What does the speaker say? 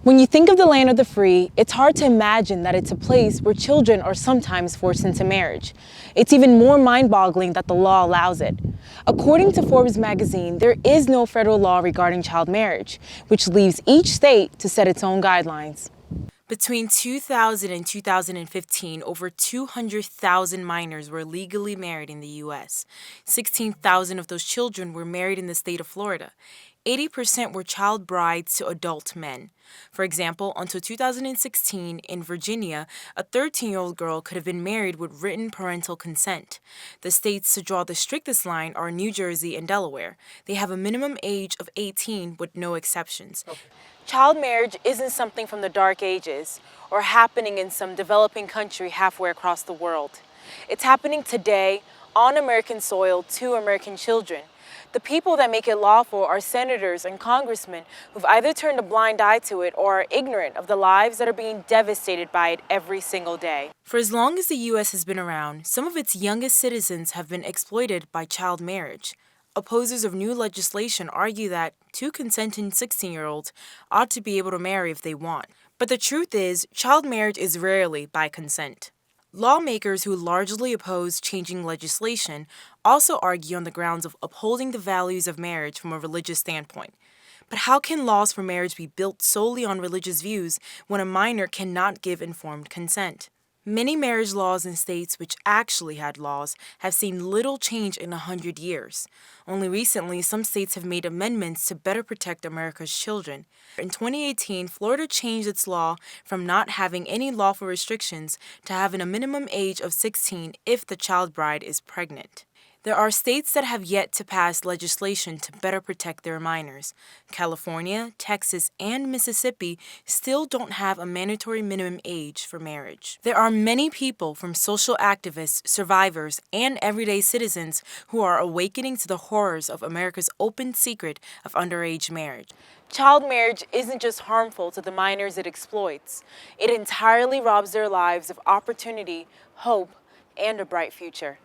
When you think of the land of the free, it's hard to imagine that it's a place where children are sometimes forced into marriage. It's even more mind-boggling that the law allows it. According to Forbes magazine, there is no federal law regarding child marriage, which leaves each state to set its own guidelines. Between 2000 and 2015, over 200,000 minors were legally married in the U.S. 16,000 of those children were married in the state of Florida. 80% were child brides to adult men. For example, until 2016, in Virginia, a 13-year-old girl could have been married with written parental consent. The states to draw the strictest line are New Jersey and Delaware. They have a minimum age of 18 with no exceptions. Child marriage isn't something from the dark ages or happening in some developing country halfway across the world. It's happening today on American soil to American children. The people that make it lawful are senators and congressmen who've either turned a blind eye to it or are ignorant of the lives that are being devastated by it every single day. For as long as the U.S. has been around, some of its youngest citizens have been exploited by child marriage. Opposers of new legislation argue that two consenting 16-year-olds ought to be able to marry if they want. But the truth is, child marriage is rarely by consent. Lawmakers who largely oppose changing legislation also argue on the grounds of upholding the values of marriage from a religious standpoint. But how can laws for marriage be built solely on religious views when a minor cannot give informed consent? Many marriage laws in states which actually had laws have seen little change in 100 years. Only recently, some states have made amendments to better protect America's children. In 2018, Florida changed its law from not having any lawful restrictions to having a minimum age of 16 if the child bride is pregnant. There are states that have yet to pass legislation to better protect their minors. California, Texas, and Mississippi still don't have a mandatory minimum age for marriage. There are many people, from social activists, survivors, and everyday citizens, who are awakening to the horrors of America's open secret of underage marriage. Child marriage isn't just harmful to the minors it exploits, it entirely robs their lives of opportunity, hope, and a bright future.